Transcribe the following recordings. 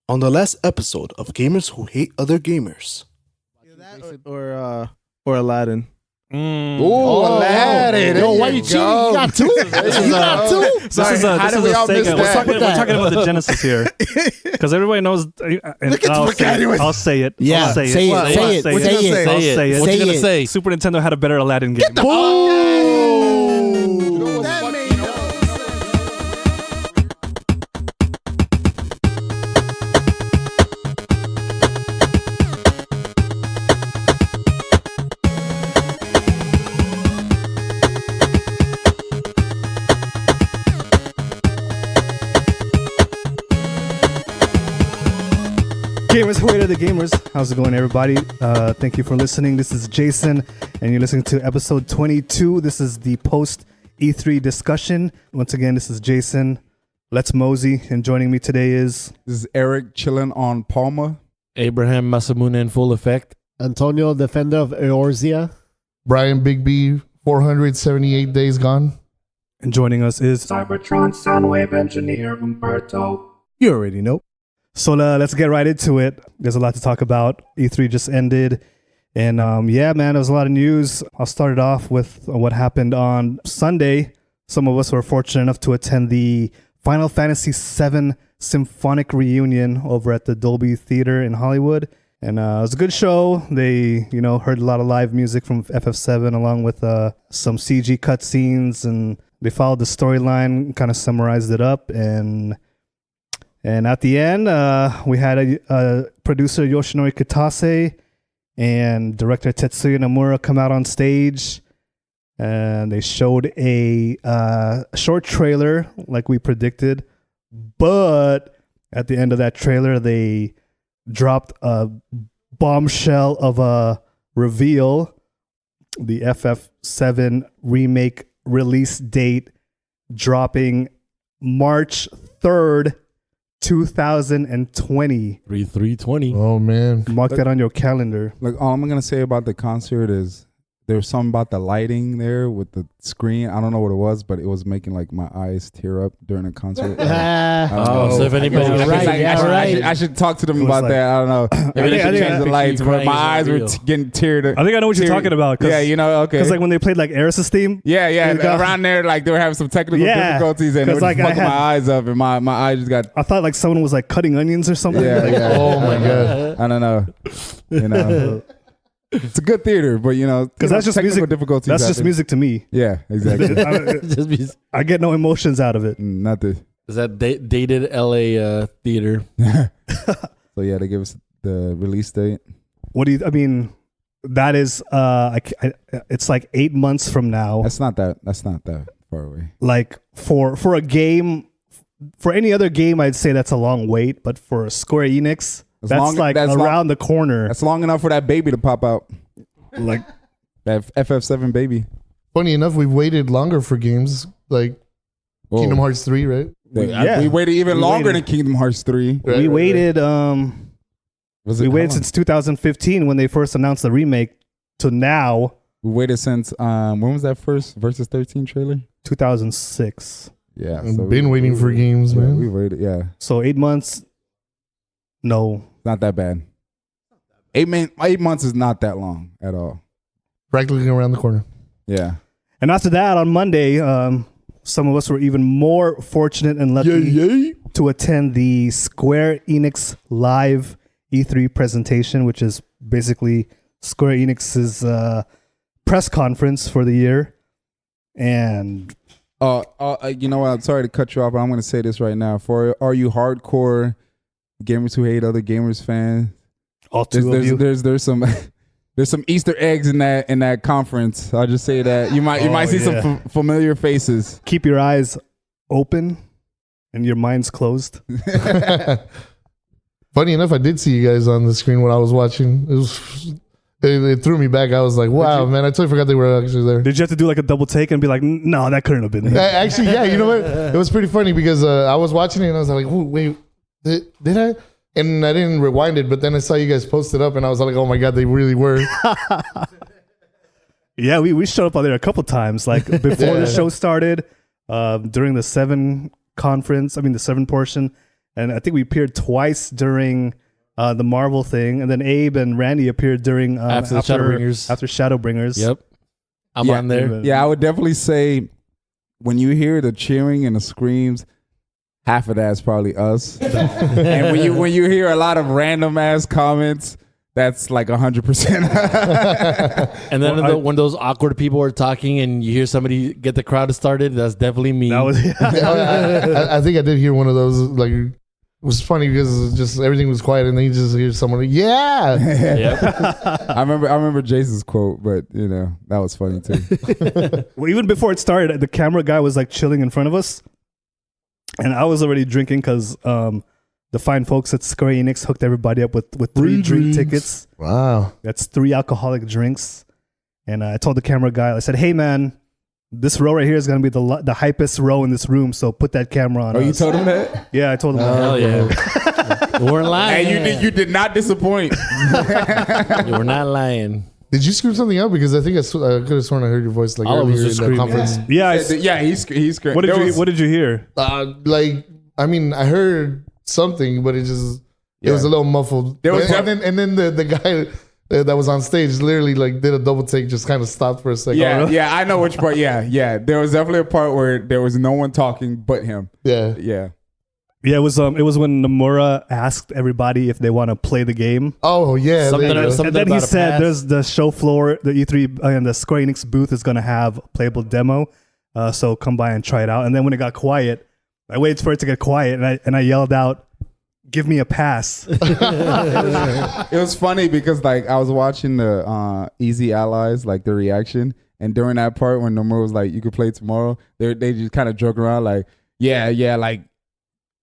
On the last episode of Gamers Who Hate Other Gamers. Or Aladdin. Oh, Aladdin. Yo, why you cheating? You got two? You got two? This is a segment. We're talking about the Genesis here. Because everybody knows. I'll say it. Yeah, I'll say it. say it. I'll Say it. say Say it. it. I'll say it. What you gonna say? Super Nintendo had a better Aladdin game. Gamers, who are the gamers? How's it going, everybody? Thank you for listening. This is Jason, and you're listening to episode 22. This is the post E3 discussion. Once again, this is Jason. Let's mosey, and joining me today is This is Eric chilling on Palma. Abraham Masamune in full effect. Antonio, defender of Eorzea. Brian Bigby, 478 days gone. and joining us is Cybertron Soundwave engineer Umberto. you already know. So let's get right into it. There's a lot to talk about. E3 just ended. And yeah, man, there was a lot of news. I'll start it off with what happened on Sunday. Some of us were fortunate enough to attend the Final Fantasy VII Symphonic Reunion over at the Dolby Theater in Hollywood. And it was a good show. They, heard a lot of live music from FF7 along with some CG cutscenes. And they followed the storyline, kind of summarized it up. And at the end, we had a producer, Yoshinori Kitase, and director Tetsuya Nomura come out on stage. And they showed a short trailer like we predicted. But at the end of that trailer, they dropped a bombshell of a reveal. The FF7 Remake release date dropping March 3rd, 2020. 3/3/20. Oh, man. Mark that on your calendar. Like, all I'm going to say about the concert is there's something about the lighting there with the screen. I don't know what it was, but it was making like my eyes tear up during the concert. So if anybody I should talk to them about like- that. I don't know. Maybe they should change the lights, but my eyes were getting teared up. I think I know what you're talking about. Yeah, okay. Because like when they played like Eris's theme. Yeah, around there, like they were having some technical difficulties and it was fucking my eyes up, and my eyes just got. I thought like someone was like cutting onions or something. Yeah. Oh, my God. I don't know. It's a good theater, but because that's just technical music. difficulties. That's just happen. music to me. Yeah, exactly. I get no emotions out of it. Nothing. Is that dated LA theater? So yeah, they give us the release date. What do you? I mean, that is. It's like 8 months from now. That's not that far away. Like for a game, for any other game, I'd say that's a long wait. But for Square Enix, that's around the corner. That's long enough for that baby to pop out. Like That FF7 baby. Funny enough, we've waited longer for games like Kingdom Hearts 3, right? Yeah. We waited even longer than Kingdom Hearts 3. we waited. Was it, We how waited long? since 2015 when they first announced the remake to now, We waited since when was that first Versus 13 trailer? 2006. Yeah, I've been waiting for games, yeah, man. we waited. Yeah, So 8 months. No. not that bad. 8 months is not that long at all. Practically around the corner. Yeah. And after that, on Monday, some of us were even more fortunate and lucky to attend the Square Enix Live E3 presentation, which is basically Square Enix's press conference for the year. And You know what? I'm sorry to cut you off, but I'm going to say this right now. For all you hardcore gamers who hate other gamers fans, all two of you. there's some there's some Easter eggs in that conference. I'll just say that you might see some familiar faces. Keep your eyes open and your minds closed. Funny enough, I did see you guys on the screen when I was watching. It threw me back. I was like, wow, man, I totally forgot they were actually there. Did you have to do like a double take and be like, no, that couldn't have been there? Actually, yeah, you know what? It was pretty funny because I was watching it and I was like, oh, wait, did I? And I didn't rewind it, but then I saw you guys post it up and I was like, oh my God, they really were. Yeah, we showed up on there a couple times, like before the show started, during the 7 conference, the 7 portion, and I think we appeared twice during the Marvel thing, and then Abe and Randy appeared during After the Shadowbringers. After Shadowbringers. Yep. I'm on there. Yeah, I would definitely say when you hear the cheering and the screams, half of that's probably us. And when you hear a lot of random ass comments, that's like 100%. And then when those awkward people are talking and you hear somebody get the crowd started, that's definitely me. That was I think I did hear one of those. Like, it was funny because just everything was quiet, and then you just hear someone, yeah. Yep. I remember Jason's quote, but you know that was funny too. Well, even before it started, the camera guy was like chilling in front of us, and I was already drinking because the fine folks at Square Enix hooked everybody up with 3 drink tickets. Wow. That's 3 alcoholic drinks. And I told the camera guy, I said, hey, man, this row right here is going to be the hypest row in this room, so put that camera on us. You told him that? Yeah, I told him that. Hell yeah. You weren't lying. Hey, you did not disappoint. You were not lying. Did you scream something out? Because I think I could have sworn I heard your voice like All of us earlier were in the screaming. conference. Yeah, he screamed. What did you hear? Like, I mean, I heard something, but it was a little muffled. There was and then the guy that was on stage literally like did a double take, just kind of stopped for a second. Yeah, I know which part. Yeah. There was definitely a part where there was no one talking but him. Yeah. Yeah, it was when Nomura asked everybody if they want to play the game. Oh yeah. Something And then he about a said, pass. "There's the show floor, the E3 and the Square Enix booth is going to have a playable demo, so come by and try it out." And then when it got quiet, I waited for it to get quiet, and I yelled out, "Give me a pass!" It was funny because like I was watching the Easy Allies, like the reaction, and during that part when Nomura was like, "You could play tomorrow," they just kind of joke around like, "Yeah,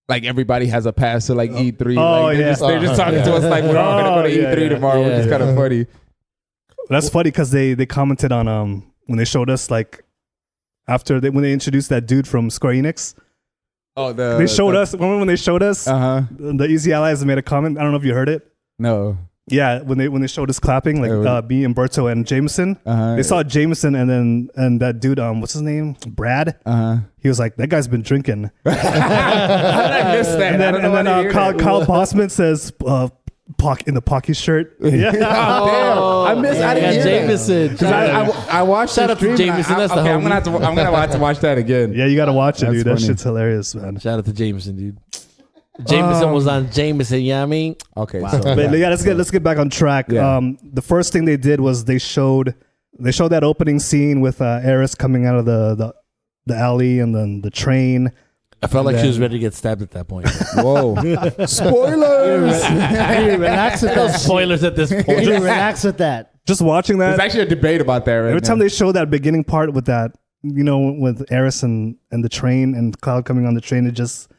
like everybody has a pass to like E3." Oh, like, yeah. they're just talking to us like we're all gonna go to Yeah, E3 yeah. tomorrow, which is kind of funny. That's funny because they commented on when they showed us like when they introduced that dude from Square Enix. Oh, They showed us. Remember when they showed us? The Easy Allies made a comment. I don't know if you heard it. No. Yeah, when they showed us clapping, like me, Umberto, and Jameson. They saw Jameson and that dude. What's his name? Brad. He was like, that guy's been drinking. How did I miss that? And then Kyle Bossman says, in the Pocky shirt. Yeah. I missed. I didn't hear Jameson. that. I watched. Shout the out to stream. Jameson. That's the I'm homie. gonna have to watch that again. Yeah, you got to watch it, That's dude. funny. That shit's hilarious, man. Shout out to Jameson, dude. Jameson was on Jameson, you know what I mean? Okay. Wow. So, But yeah, let's get back on track. Yeah. The first thing they did was they showed that opening scene with Eris coming out of the alley and then the train. I felt like she was ready to get stabbed at that point. whoa. Spoilers. Relax with No that. spoilers at this point. Dude, relax with that. Just watching that. There's actually a debate about that right Every time now. they show that beginning part with that, with Eris and the train and Cloud coming on the train, it just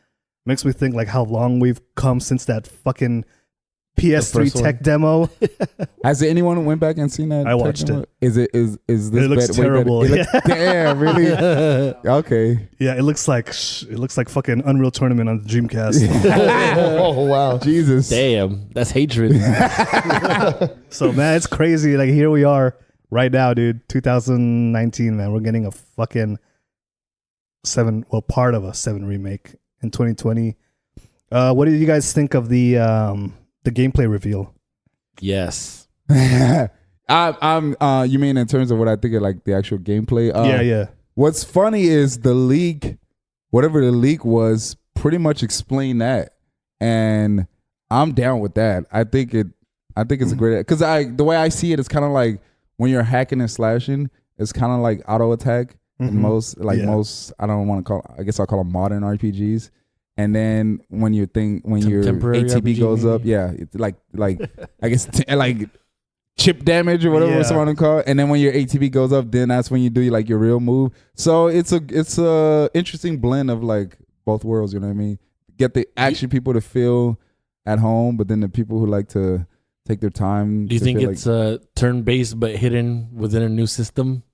makes me think like how long we've come since that fucking PS3 first one. tech demo. Has anyone went back and seen that? I watched techno? it. Is this It looks way better? terrible. It looks, damn, really? Okay. Yeah, it looks like fucking Unreal Tournament on the Dreamcast. Oh wow. Jesus. Damn, that's hatred. So man, it's crazy. Like here we are right now, dude. 2019, man. We're getting a fucking part of a 7 remake in 2020. What did you guys think of the gameplay reveal? Yes. I'm you mean in terms of what I think of like the actual gameplay? Yeah. What's funny is the leak, whatever the leak was, pretty much explained that, and I'm down with that. I think it's a great, because the way I see it is kind of like when you're hacking and slashing, it's kind of like auto attack in most I don't want to call, I guess I'll call them modern RPGs. And then when your Contemporary ATB RPG goes up, maybe? yeah, it's like I guess like chip damage or whatever someone call it. And then when your ATB goes up, then that's when you do like your real move. So it's a interesting blend of like both worlds. You know what I mean? Get the action people to feel at home, but then the people who like to take their time. Do you to think feel it's turn-based but hidden within a new system?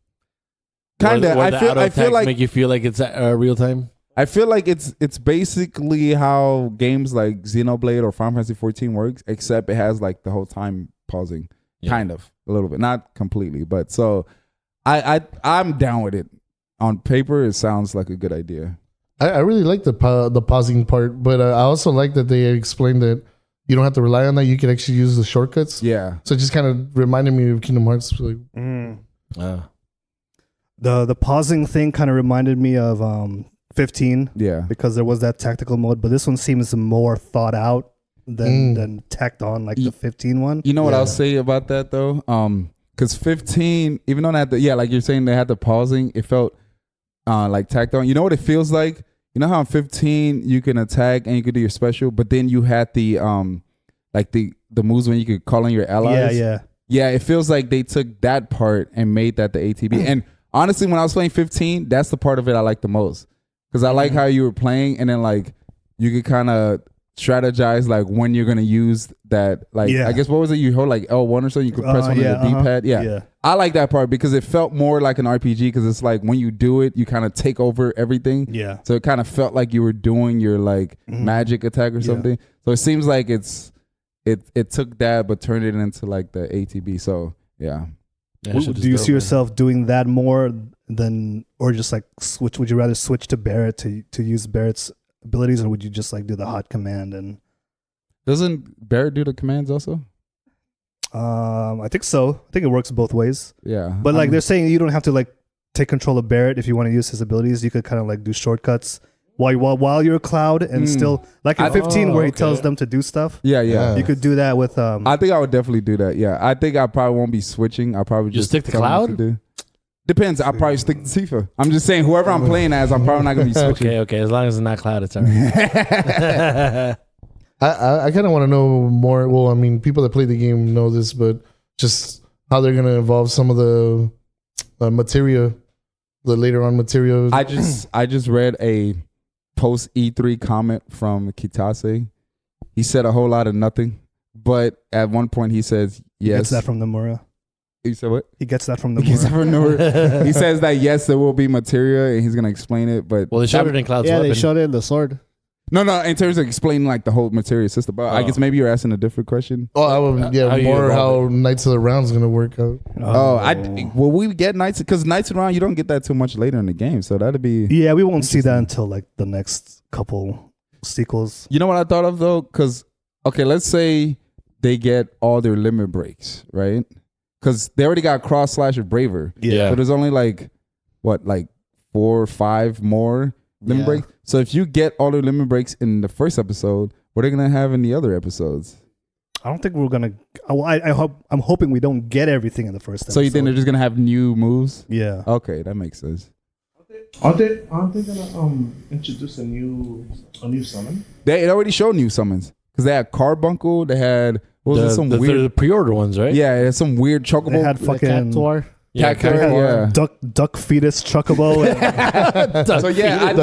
Kinda. Where I the feel auto-attacks like make you feel like it's real time. I feel like it's basically how games like Xenoblade or Final Fantasy 14 works, except it has like the whole time pausing, kind of a little bit, not completely, but so I'm down with it. On paper, it sounds like a good idea. I really like the pausing part, but I also like that they explained that you don't have to rely on that. You can actually use the shortcuts. Yeah. So it just kind of reminded me of Kingdom Hearts. Like, The pausing thing kind of reminded me of 15. Yeah. Because there was that tactical mode, but this one seems more thought out than tacked on like the 15 one. You know what I'll say about that though? Because 15, even though they had like you're saying they had the pausing, it felt like tacked on. You know what it feels like? You know how in 15 you can attack and you could do your special, but then you had the like the moves when you could call on your allies. Yeah. It feels like they took that part and made that the ATB. And honestly, when I was playing 15, that's the part of it I like the most, because I like how you were playing, and then like you could kind of strategize like when you're gonna use that. Like I guess what was it? You hold like L1 or something. You could press one of the D-pad. Yeah, I like that part because it felt more like an RPG. Because it's like when you do it, you kind of take over everything. Yeah. So it kind of felt like you were doing your like magic attack or something. So it seems like it took that but turned it into like the ATB. So yeah. Do you see yourself doing that more than, or just like switch? Would you rather switch to Barrett to use Barrett's abilities, or would you just like do the hot command? And doesn't Barrett do the commands also? I think so. I think it works both ways. Yeah, but like they're saying, you don't have to like take control of Barrett if you want to use his abilities. You could kind of like do shortcuts while you're Cloud, and still like in 15 where he tells them to do stuff. Yeah. You could do that with. I think I would definitely do that. Yeah, I think I probably won't be switching. I'll probably just stick to Cloud. Depends. I'll probably stick to Tifa. I'm just saying, whoever I'm playing as, I'm probably not gonna be switching. Okay. As long as it's not Cloud, it's alright. I kind of want to know more. Well, I mean, people that play the game know this, but just how they're gonna evolve some of the materia, the later on materia. I just read a post E3 comment from Kitase. He said a whole lot of nothing, but at one point he says yes. He gets that from Nomura. He said what? He gets that from Nomura. He says that yes, there will be materia, and he's gonna explain it. But they showed it in Cloud's weapon. They showed it in the sword. No, in terms of explaining like the whole materia system. But I guess maybe you're asking a different question. How Knights of the Round's gonna work out. Will we get Knights? Because Knights of the Round, you don't get that too much later in the game, so that'd be. Yeah, we won't see that until like the next couple sequels. You know what I thought of though? Because let's say they get all their limit breaks, right? Because they already got Cross Slash or Braver. Yeah. So there's only like 4 or 5 more limit breaks. So if you get all the limit breaks in the first episode, what are they gonna have in the other episodes? I don't think we're gonna. I'm hoping we don't get everything in the first episode. So you think they're just gonna have new moves? Yeah. Okay, that makes sense. Aren't they gonna introduce a new summon? They already showed new summons because they had Carbuncle. They had the pre-order ones, right? Yeah, it's some weird chocobo. They had fucking Cactuar. Yeah. Duck fetus chocobo. So yeah,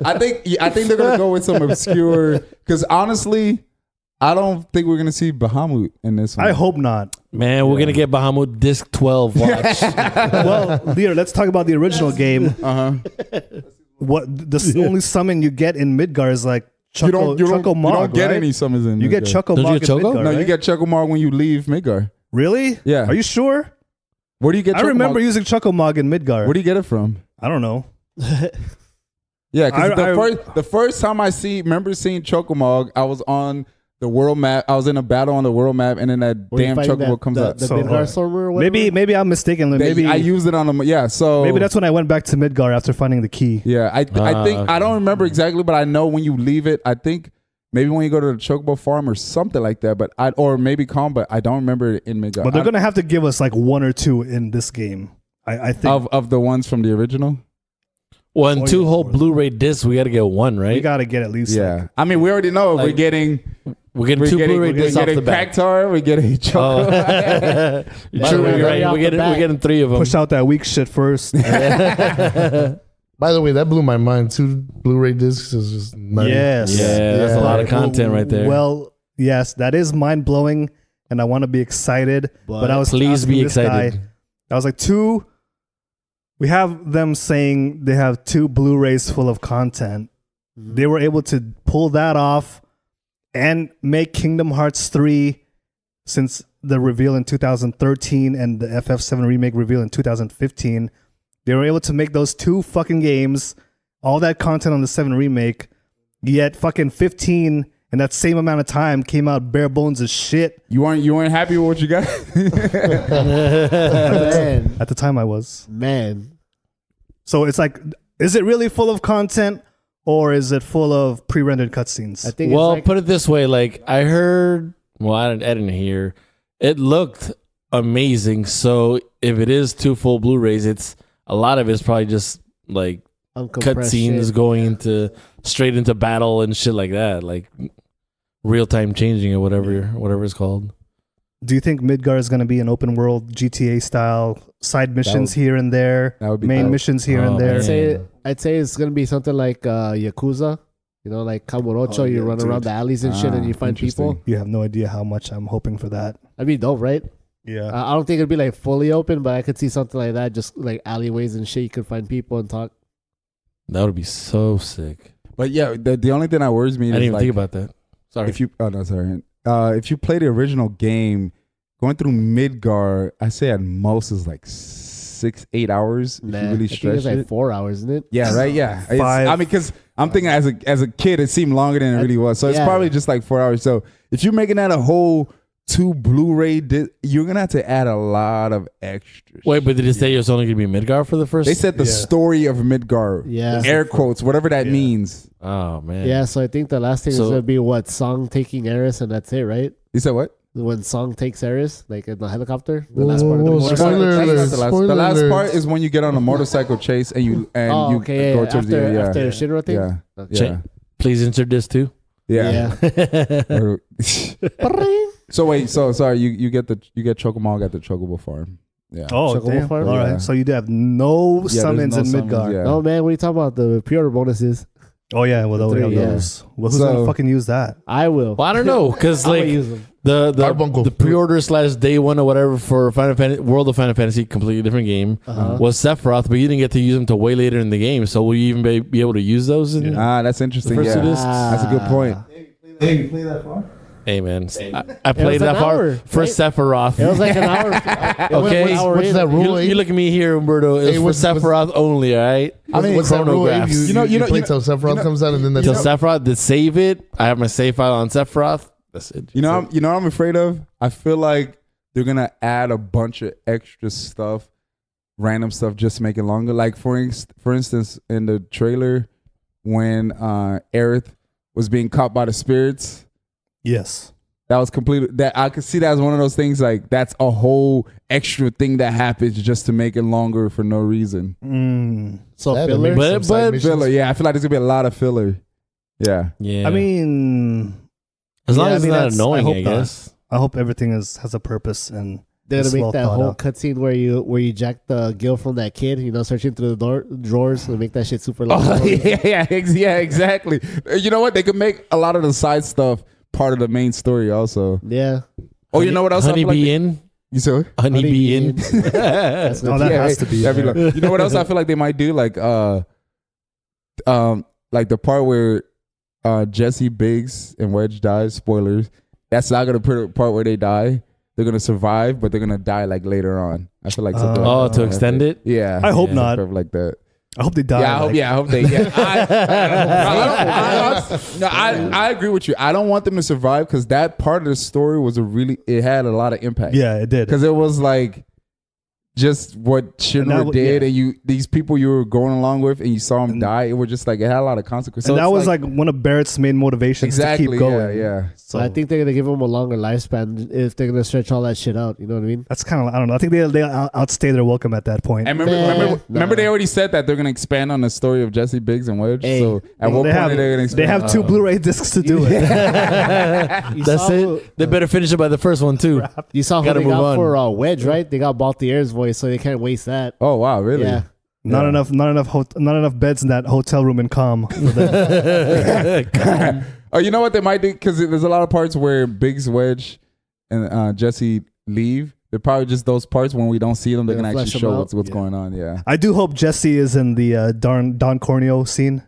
I think they're gonna go with some obscure. Because honestly, I don't think we're gonna see Bahamut in this one. I hope not. Man, we're gonna get Bahamut Disc 12 watch. Well, Lear, let's talk about the original game. What the only summon you get in Midgar is like Choco you don't get right? any summons in Midgar. You get Choco Mog in Midgar, No, right? you get Choco Mog when you leave Midgar. Really? Yeah. Are you sure? Where do you get? I remember using Choco Mog in Midgar. Where do you get it from? I don't know. Yeah, because the first time remember seeing Chocomog, I was on the world map. I was in a battle on the world map, and then that damn Chocobo comes out. The Midgar server or whatever? Maybe I'm mistaken. Maybe I used it on the So maybe that's when I went back to Midgar after finding the key. Yeah, I think I don't remember exactly, but I know when you leave it, I think maybe when you go to the Chocobo farm or something like that. But or maybe Calm, but I don't remember it in Midgar. But they're gonna have to give us like 1 or 2 in this game. I think of the ones from the original. Well, and 2 whole Blu-ray discs, we got to get 1, right? We got to get at least. Yeah, I mean, we already know we're getting 2 Blu-ray discs off the bat. Cactuar, we're getting Choco. We're getting 3 of them. Push out that weak shit first. By the way, that blew my mind. 2 Blu-ray discs is just nice. Yes. Yeah, that's a lot of content right there. Well, yes, that is mind blowing, and I want to be excited. But I was please be excited. I was like 2. We have them saying they have 2 Blu-rays full of content. They were able to pull that off and make Kingdom Hearts 3 since the reveal in 2013 and the FF7 Remake reveal in 2015. They were able to make those 2 fucking games all that content on the 7 remake, yet fucking 15 in that same amount of time came out bare bones as shit. You weren't happy with what you got? Man. At the time I was. Man. So it's like, is it really full of content or is it full of pre-rendered cutscenes? I think Well, it's like, put it this way. Like, I heard, well, I didn't hear. It looked amazing. So if it is 2 full Blu-rays, it's a lot of it's probably just like uncompressed cutscenes shit. going into straight into battle and shit like that, like real time changing or whatever it's called. Do you think Midgar is going to be an open world GTA style, side missions here and there, That would be main dope. missions here Oh, and there? man. I'd say it's gonna be something like Yakuza. You know, like Kamurocho, Oh, you yeah, run dude. around the alleys and shit and you find Interesting. people. You have no idea how much I'm hoping for that. That'd be dope, right? Yeah. I don't think it'd be like fully open, but I could see something like that, just like alleyways and shit. You could find people and talk. That would be so sick. But yeah, the only thing that worries me I is didn't even like, think about that. Sorry. if you if you play the original game, going through Midgar, I say at most is like 6-8 hours if Nah, you really I think stretch it's like it. 4 hours, isn't it? Yeah, right. Yeah, It's- 5. I mean, because I'm thinking as a kid, it seemed longer than it really was. So it's Yeah. probably just like 4 hours. So if you're making that a whole 2 Blu-ray, you're gonna have to add a lot of extras. Wait, but did it say it was only going to be Midgar for the first? They said the story of Midgar. Yeah. Air quotes, whatever that means. Oh man. Yeah, so I think the last thing is So- gonna be what Song taking Eris, and that's it, right? You said what? When Song takes Eris, like in the helicopter. The last part of the Whoa, motorcycle. spoiler That's alert, not the last. spoiler The last alert. part is when you get on a motorcycle chase and you Oh, okay. go Yeah, towards the end. after Yeah, Shinra thing. yeah, Okay. yeah, Please insert this too. yeah. Or- so wait, so sorry, you get Chocomal got the Chocobo farm. Yeah. Oh, Chocobo damn. farm? All right. Yeah. So you do have no Yeah, summons there's in no Midgar. summons, yeah. No man, what are you talking about? The pre-order bonuses. Oh, yeah. Well, we have Yeah. those. Well, who's So- going to fucking use that? I will. Well, I don't know because I'm gonna like use them. the pre-order / day one or whatever for Final Fantasy, World of Final Fantasy, completely different game, Uh-huh. was Sephiroth, but you didn't get to use them till way later in the game. So will you even be able to use those? In, That's interesting. The first Yeah, two discs? that's a good point. Hey, you play that far? Hey man, I played an that far hour, for right? Sephiroth. It was like an hour. Okay. What's that rule? You look at me here, Umberto. It's Hey, for what's- Sephiroth only. All right. What's that rule? chronographs. You play till Sephiroth comes out and then that's Till it? Sephiroth, to save it, I have my save file on Sephiroth. That's it. You know what I'm afraid of? I feel like they're gonna add a bunch of extra stuff, random stuff, just to make it longer. Like for instance, in the trailer, when Aerith was being caught by the spirits, Yes. that was completely that I could see that as one of those things. Like that's a whole extra thing that happens just to make it longer for no reason. So That filler. makes some side But missions. Filler, yeah. I feel like there's gonna be a lot of filler. Yeah. Yeah. I mean, as long yeah, as I mean, it's not that's- annoying, hope I not. guess. I hope everything has a purpose and They're it's gonna make well that thought whole out. cutscene where you jack the gil from that kid, searching through the drawers and make that shit super long. Oh, yeah, exactly. You know what? They could make a lot of the side stuff part of the main story also. Yeah. Oh, you know what else? I feel Honeybee like in. you said what? Honeybee in. That's No, what that Yeah, has to be. that'd there. like- you know what else I feel like they might do? Like the part where Jesse Biggs and Wedge dies. Spoilers. That's not gonna put a part where they die. They're gonna survive, but they're gonna die like later on. I feel like something. Oh, like to that. extend it? Yeah, I hope yeah, not. something like that. I hope they die. Yeah, I hope. like- Yeah, I hope they. Yeah, I agree with you. I don't want them to survive because that part of the story was it had a lot of impact. Yeah, it did. because it was like just what Shinra that- did, yeah. and these people you were going along with, and you saw them die. It was just like it had a lot of consequences. And So that it's was like one of Barrett's main motivations exactly to keep going. Yeah. So I think they're gonna give them a longer lifespan if they're gonna stretch all that shit out. You know what I mean? that's kind of, I don't know. I think they outstay their welcome at that point. And Nah. remember they already said that they're gonna expand on the story of Jesse Biggs and Wedge. Hey. So at what they point have, are they gonna expand? they have 2 Blu-ray discs to do it. That's it. They better finish it by the first one too. You saw who Gotta they move got on. for Wedge, right? They got Baltier's voice, so they can't waste that. Oh wow, really? Yeah. Not enough beds in that hotel room in Calm. for them. Oh, you know what they might do? Because there's a lot of parts where Biggs, Wedge, and Jesse leave. They're probably just those parts when we don't see them. They're They're gonna gonna actually flesh them show out. what's going on. Yeah. I do hope Jesse is in the Don Corneo scene.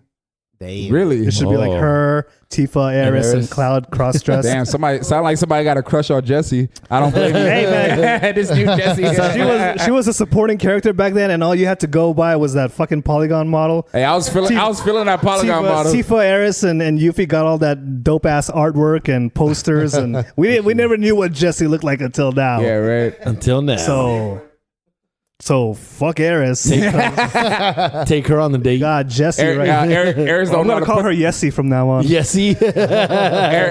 Damn. Really? It should be like Oh. her, Tifa, Aerith, and Aerith. Cloud cross-dressed. Damn, somebody got a crush on Jesse. I don't blame you. Hey, man. This new Jesse. She was a supporting character back then, and all you had to go by was that fucking polygon model. Hey, I was feeling that polygon model. Tifa, Aerith, and Yuffie got all that dope ass artwork and posters, and we never knew what Jesse looked like until now. Yeah, right. Until now. So fuck Aerith. Take her on the date. God, Jesse, right? Aries I'm don't know how gonna to call put, her Yessie from now on. Yesy.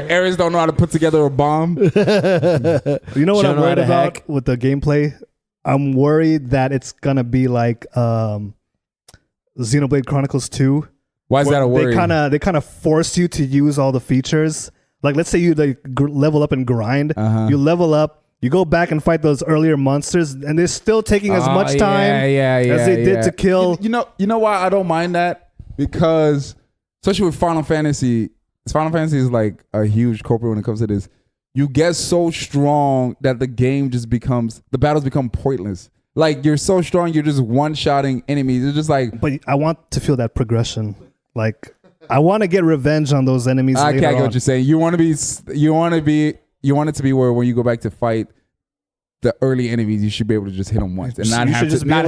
Aries don't know how to put together a bomb. You know what She I'm don't know how worried to about hack. with the gameplay? I'm worried that it's gonna be like Xenoblade Chronicles 2. Why is that a worry? They kind of force you to use all the features. Like, let's say you level up and grind. Uh-huh. You level up. You go back and fight those earlier monsters, and they're still taking as much time as they did to kill. You know why I don't mind that? Because especially with Final Fantasy is like a huge culprit when it comes to this. You get so strong that the battles become pointless. Like, you're so strong, you're just one-shotting enemies. It's just like, But I want to feel that progression. Like, I want to get revenge on those enemies. I later can't get on. what you're saying. You want it to be where when you go back to fight the early enemies, you should be able to just hit them once and not You have should to just be able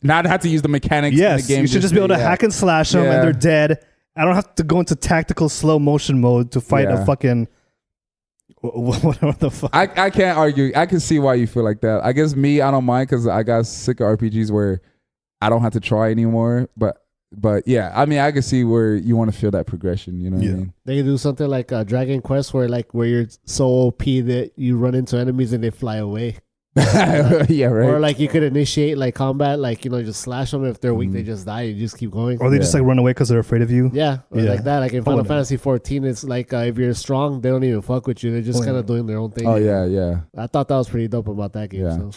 not have to use the mechanics Yes, in the game. you should just be able to hack and slash them, Yeah. and they're dead. I don't have to go into tactical slow motion mode to fight Yeah. a fucking whatever the fuck. I can't argue. I can see why you feel like that. I guess I don't mind because I got sick of RPGs where I don't have to try anymore. But yeah, I mean, I can see where you want to feel that progression. You know what I mean? They can do something like Dragon Quest where you're so OP that you run into enemies and they fly away. Yeah, right. Or like you could initiate like combat, like, just slash them. If they're weak, they just die. You just keep going. Or they just like run away because they're afraid of you. Yeah, or Yeah. like that. Like in Final no. Fantasy 14, it's like if you're strong, they don't even fuck with you. They're just kind of doing their own thing. Oh yeah. I thought that was pretty dope about that game. Yeah. So.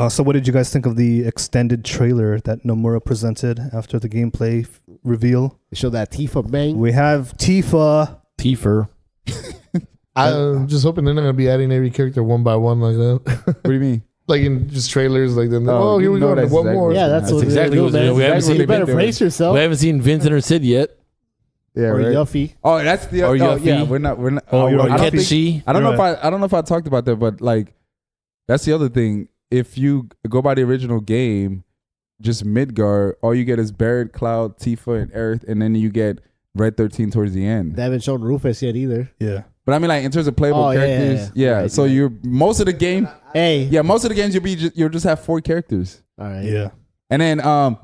So what did you guys think of the extended trailer that Nomura presented after the gameplay reveal? They showed that Tifa bang. We have Tifa. Tifa. I'm just hoping they're not gonna be adding every character one by one like that. What do you mean? Like in just trailers, like then. Oh, Here you we know go. that's One exactly more. what- Yeah, that's That's what exactly what they're we doing. haven't seen. You better brace yourself. We haven't seen Vincent or Sid yet. Yeah, Or right. Yuffie. Oh, that's the. Or Oh, yeah, Yuffie. we're not. Oh, you're I right. don't think- Ketchi. I don't know You're if I don't know if I talked about that, but like that's the other thing. If you go by the original game, just Midgar, all you get is Barrett, Cloud, Tifa, and Aerith, and then you get Red 13 towards the end. They haven't shown Rufus yet either. Yeah. But I mean, like in terms of playable Oh, yeah, characters, yeah. yeah. Right, So right. you're most of the game, Hey. most of the games you'll just have 4 characters, All right. Yeah. and then I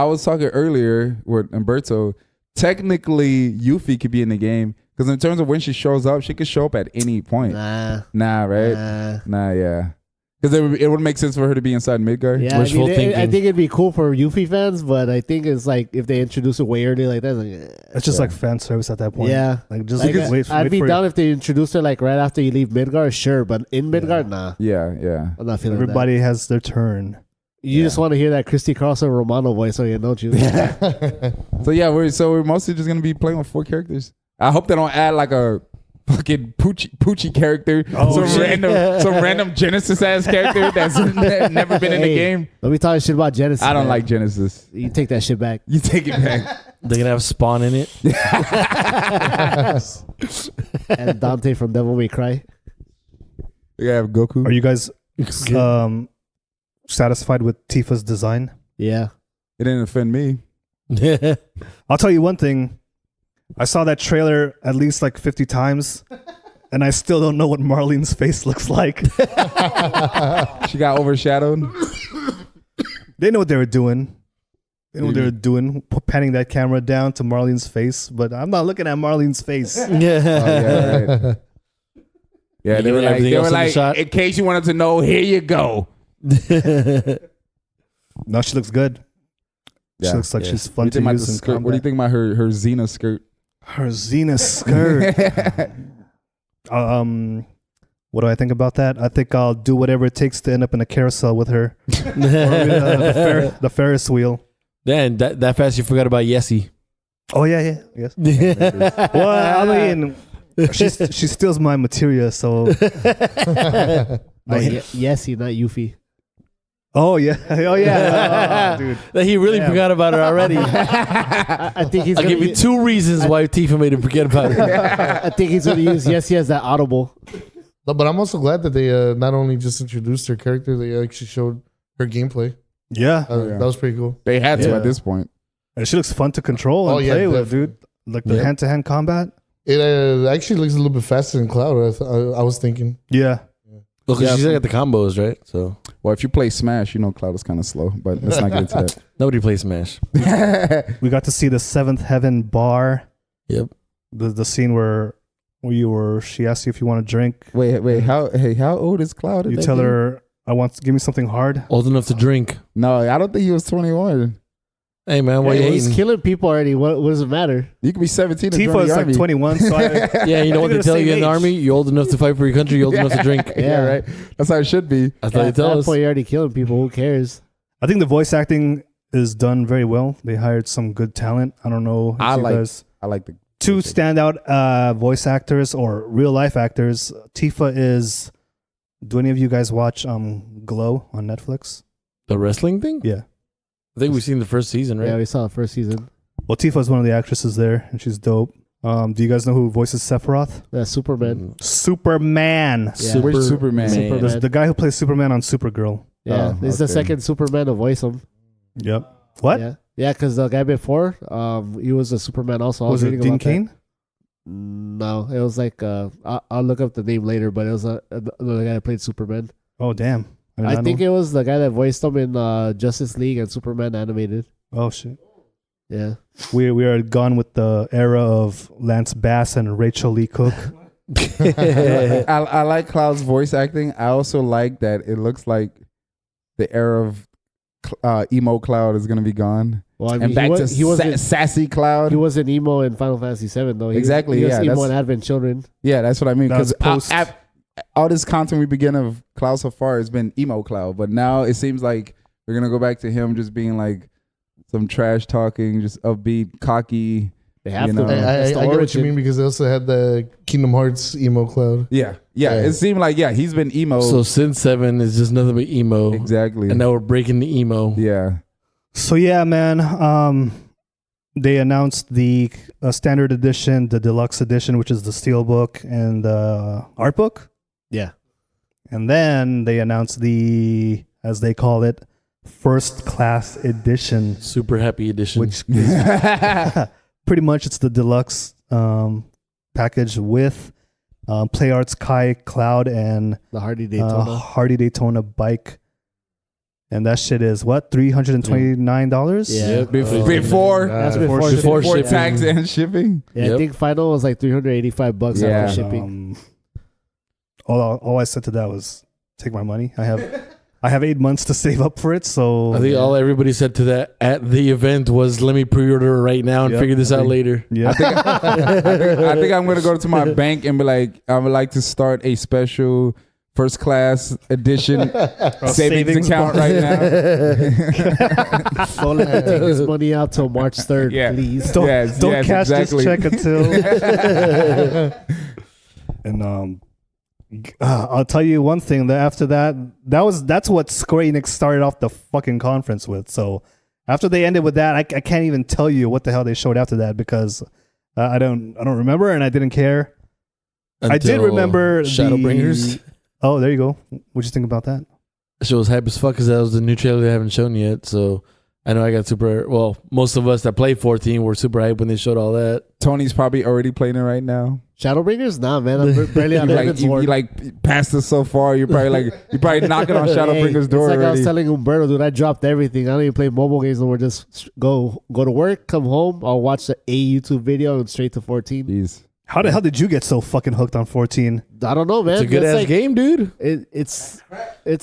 was talking earlier with Umberto. Technically, Yuffie could be in the game because in terms of when she shows up, she could show up at any point. Nah. Right? Nah, yeah. Because it would make sense for her to be inside Midgar. Yeah, Wishful I thinking. think it'd be cool for Yuffie fans, but I think it's like if they introduce it way early like that, like, It's just like fan service at that point. yeah. Like just Like, wait I'd be for down if they introduced it like right after you leave Midgar, sure, but in Midgar, nah. Yeah. I'm not feeling everybody has their turn. that. You just want to hear that Christy Carlson Romano voice again, don't you? So yeah, we're mostly just gonna be playing with 4 characters. I hope they don't add like a fucking Poochie character, Oh, shit. some random Genesis ass character that's never been in the Hey, game. Let me talk shit about Genesis. I don't man. like Genesis. You take that shit back. You take it back. They're gonna have Spawn in it. And Dante from Devil May Cry. You gotta have Goku. Are you guys satisfied with Tifa's design? Yeah. It didn't offend me. I'll tell you one thing. I saw that trailer at least like 50 times, and I still don't know what Marlene's face looks like. She got overshadowed. They know what they were doing. They know what they were doing, panning that camera down to Marlene's face, but I'm not looking at Marlene's face. Oh, yeah, right. Yeah, they You were get like, everything else in the shot? in case you wanted to know, here you go. No, she looks good. She Yeah. looks like Yeah. she's What fun do you think to about use the in skirt? What do you combat. think about her Xena skirt? Her Xena skirt. What do I think about that? I think I'll do whatever it takes to end up in a carousel with her. Or the Ferris wheel. Then that fast you forgot about Yessie. Oh yeah. Yes. Well, I mean, she steals my materia, so Yessie, not Yuffie. Oh yeah, oh yeah, oh, dude. That he really forgot about it already. I think he's I'll gonna give you 2 reasons why Tifa made him forget about it. I think he's gonna use yes, that audible. No, but I'm also glad that they not only just introduced her character, they actually showed her gameplay. Yeah, That was pretty cool. They had to Yeah. at this point. and she looks fun to control and play with, dude. Like the hand-to-hand combat. It actually looks a little bit faster than Cloud. I was thinking. Yeah, Well, because she's got the combos, right? So Well, if you play Smash, you know Cloud is kind of slow, but let's not get into nobody plays Smash. that. we got to see the Seventh Heaven bar. Yep. The scene where she asked you if you want to drink. Wait, how old is Cloud? in You that tell game? her, I want to give me something hard. Old enough to drink. No, I don't think he was 21. Hey, man, why you He's hating? killing people already. What does it matter? You could be 17 and Tifa join is the like army. 21, so Yeah, you know what they're they tell the you in same the age. army? You're old enough to fight for your country. You're old enough to drink. Yeah, right. That's how it should be. That's what they At tell that us. point, you're already killing people. Who cares? I think the voice acting is done very well. They hired some good talent. I don't know if I you like- guys. I like the 2 standout voice actors or real life actors. Tifa is. Do any of you guys watch Glow on Netflix? The wrestling thing? Yeah. I think we've seen the first season, right? Yeah, we saw the first season. Well, Tifa is one of the actresses there, and she's dope. Do you guys know who voices Sephiroth? That's Superman. Superman. Yeah. Which Superman? Superman. There's the guy who plays Superman on Supergirl. Yeah, Oh, this is the okay. second Superman to voice him. Yep. What? Yeah, because the guy before, he was a Superman also. I Was it reading Dean about that. Cain? No, it was like I'll look up the name later, but it was another guy that played Superman. Oh, damn. did I not think know. it was the guy that voiced him in Justice League and Superman animated. Oh, shit. Yeah, We are gone with the era of Lance Bass and Rachel Lee Cook. I like Cloud's voice acting. I also like that it looks like the era of emo Cloud is gonna be gone, well, I mean, and back to he wasn't sassy Cloud. he wasn't emo in Final Fantasy VII though. Exactly, he was yeah, emo that's- in Advent Children. Yeah, that's what I mean. That's Because post- all this content we begin of Cloud so far has been emo Cloud, but now it seems like we're gonna go back to him just being like some trash talking, just upbeat, cocky. They have You to. know. man. I That's get the what you origin. mean because they also had the Kingdom Hearts emo Cloud. Yeah. Yeah. It seemed like he's been emo. So since 7 is just nothing but emo. Exactly. And now we're breaking the emo. Yeah. So, yeah, man. They announced the standard edition, the deluxe edition, which is the steelbook and the art book. Yeah. And then they announced the, as they call it, first class edition, Super happy edition. which is pretty much it's the deluxe package with Play Arts Kai Cloud and The Hardy Daytona. Hardy Daytona bike. And that shit is what? $329? Yeah. Yep. Before That's Yeah. before Before shipping. shipping. tax and shipping. Yeah, Yep. I think final was like $385 Yeah. after shipping. All I said to that was take my money. I have 8 months to save up for it, so I think all everybody said to that at the event was, let me pre-order it right now and Yep. figure this out later. yeah. I think I'm gonna go to my bank and be like, I would like to start a special first class edition savings account right now. Don't let me take this money out till March 3rd, Yeah. please. Don't Yes, cash exactly. this check until. And I'll tell you one thing. That after that's what Square Enix started off the fucking conference with. So after they ended with that, I can't even tell you what the hell they showed after that because I don't remember and I didn't care. I did Until remember Shadowbringers. Oh, there you go. What'd you think about that? That shit was hype as fuck because that was the new trailer they haven't shown yet. So I know I got super. Well, most of us that played 14 were super hype when they showed all that. Tony's probably already playing it right now. Shadowbringers? Nah, man. I'm barely on Heaven's you Ward. passed us so far. You're probably knocking on Shadowbringer's door it's like I was already. telling Humberto, dude, I dropped everything. I don't even play mobile games no more. Just go to work, come home, I'll watch a YouTube video and straight to 14. Jeez. How the hell did you get so fucking hooked on 14? I don't know, man. It's a good That's ass like, game, dude. It's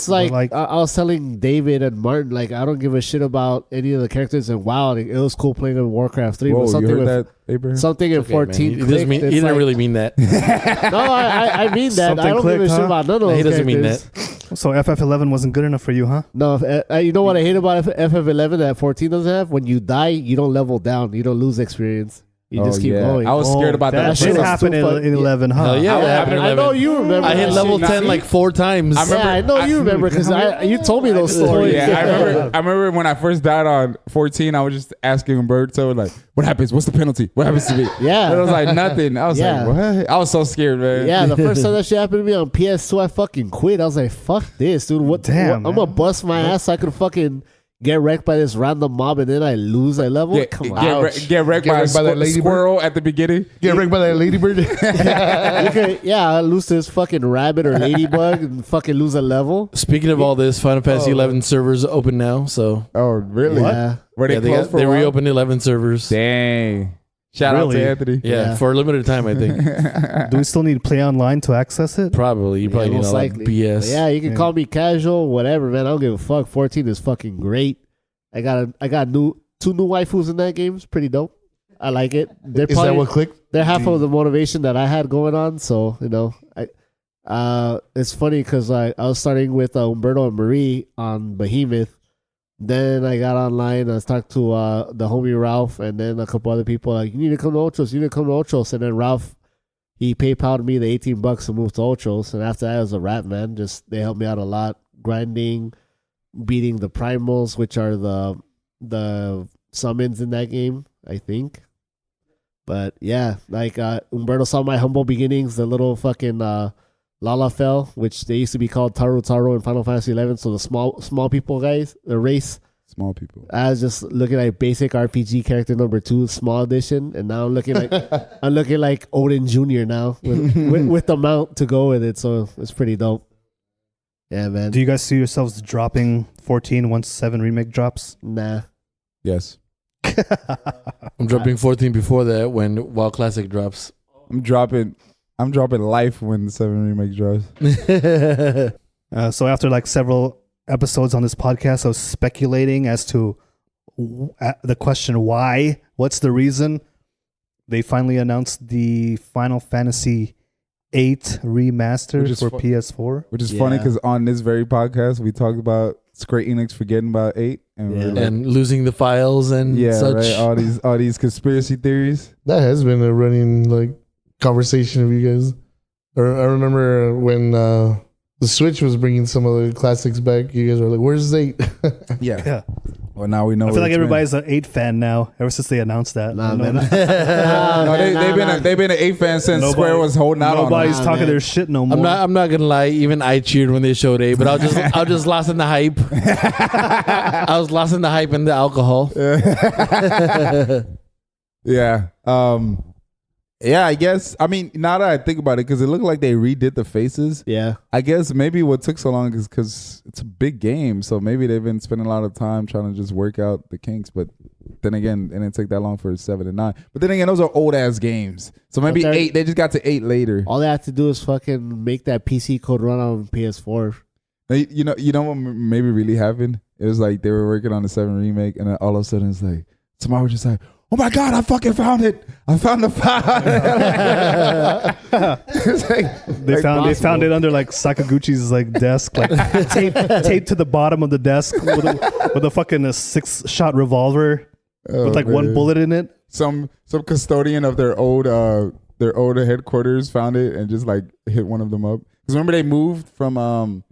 like, like- I was telling David and Martin, like, I don't give a shit about any of the characters in WoW. Like, it was cool playing in Warcraft 3, Whoa, but you something heard with that, Abraham? something in Okay, 14 man. He doesn't mean, clicked. he It's didn't like- really mean that. No, I mean that. Something I don't give a clicked, shit huh? about none of No, those he doesn't mean characters. So FF11 wasn't good enough for you, huh? No, you know what I hate about FF11 that 14 doesn't have? When you die, you don't level down. You don't lose experience. You just keep yeah. going. I was scared about that. That shit First happened so in 11, huh? Hell yeah, that happened in I know 11. you remember. I hit that level shit. 10 like 4 times. I know you remember because you told me those stories. Yeah, I remember when I first died on 14, I was just asking Umberto, like, what happens? What's the penalty? What happens to me? Yeah. And it was like nothing. I was Yeah. like, what? I was so scared, man. Yeah, the first time that shit happened to me on PS2, I fucking quit. I was like, fuck this, dude. Damn, I'm gonna bust my ass so I could fucking get wrecked by this random mob and then I lose a level? Come on. Get wrecked by a that ladybird. squirrel at the beginning. Get wrecked by that ladybird. I lose to this fucking rabbit or ladybug and fucking lose a level. Speaking of all this, Final Fantasy 11 servers open now. So Oh, really? Yeah. Were they yeah, closed for they a while? reopened 11 servers. Dang. Shout out to Really? Anthony. Yeah, for a limited time, I think. Do we still need to play online to access it? Probably. You probably need most a lot of likely. BS. But yeah, you can call me casual, whatever, man. I don't give a fuck. 14 is fucking great. I got two new waifus in that game. It's pretty dope. I like it. They're Is that what clicked? They're half of the motivation that I had going on. So it's funny because I was starting with Umberto and Marie on Behemoth. Then I got online. I was talking to the homie Ralph, and then a couple other people like, you need to come to Ochos. You need to come to Ochos. And then Ralph, he PayPal'd me the $18 to move to Ochos. And after that, it was a wrap, man. Just they helped me out a lot, grinding, beating the primals, which are the summons in that game, I think. But yeah, like Umberto saw my humble beginnings, the little fucking Lalafell, which they used to be called Taro Taro in Final Fantasy 11. So the small people guys, the race. Small people. I was just looking like basic RPG character number 2, small edition, and now I'm looking like Odin Jr. now with the mount to go with it. So it's pretty dope. Yeah, man. Do you guys see yourselves dropping 14 once 7 Remake drops? Nah. Yes. I'm dropping 14 before that when WoW Classic drops. I'm dropping life when the 7 Remake drops. So after like several episodes on this podcast, I was speculating as to the question why. What's the reason? They finally announced the Final Fantasy VIII Remastered for PS4. Which is funny because on this very podcast, we talked about Square Enix forgetting about 8 and, we were like, And losing the files and such. right? All these conspiracy theories. That has been a running like conversation with you guys. I remember when the Switch was bringing some of the classics back. You guys were like, "Where's 8?" Yeah. Well, now we know. I feel like everybody's an 8 fan now. Ever since they announced that. Nah, You know? man. they've been an 8 fan since Square was holding out on them. Nobody's talking man. their shit no more. I'm not gonna lie. Even I cheered when they showed 8, but I was just lost in the hype. I was lost in the hype and the alcohol. Yeah. Yeah, I guess. I mean, now that I think about it, because it looked like they redid the faces. Yeah. I guess maybe what took so long is because it's a big game. So maybe they've been spending a lot of time trying to just work out the kinks. But then again, it didn't take that long for 7 and 9. But then again, those are old ass games. So maybe 8, they just got to 8 later. All they have to do is fucking make that PC code run on PS4. You know what maybe really happened? It was like they were working on the 7 remake, and then all of a sudden it's like, tomorrow was just like, oh my God, I fucking found it. I found the file. It's like, They found it under like Sakaguchi's like desk, like taped to the bottom of the desk with a fucking 6-shot revolver with like one bullet in it. Some custodian of their old headquarters found it and just like hit one of them up. Because remember they moved from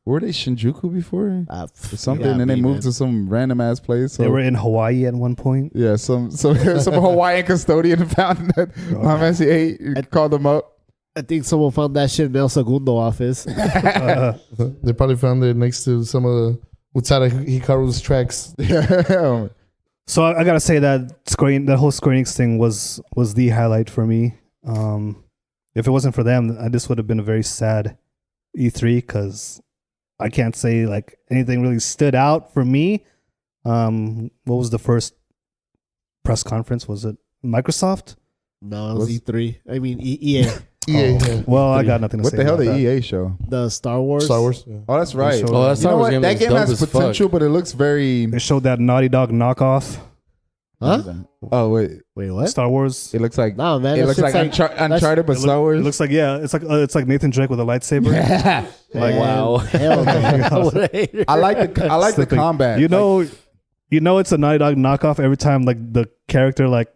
were they Shinjuku before or something, and they moved to some random ass place. So They were in Hawaii at one point. yeah, some Hawaiian custodian found that Final Fantasy 8, called them up. I think someone found that shit in El Segundo office. They probably found it next to some of the Utada Hikaru's tracks. Yeah. So I gotta say that whole Square Enix thing was the highlight for me. If it wasn't for them, this would have been a very sad E3 because I can't say like anything really stood out for me. What was the first press conference? Was it Microsoft? No, it was E3. I mean EA. EA. Well, I got nothing to What say. the hell about the that. EA show? The Star Wars. Star Wars. Oh, that's right. showed- Oh, that You Star know Wars what? game That looks game dope has as fuck. potential, but it looks very. They showed that Naughty Dog knockoff Huh? Oh wait, Wait, what? Star Wars. it looks like No, man. it that looks shit's like Uncharted, but Star Wars. It looks like it's like Nathan Drake with a lightsaber. Like, wow. Hell no. What a hater. I like the combat. You know it's a Naughty Dog knockoff every time like the character like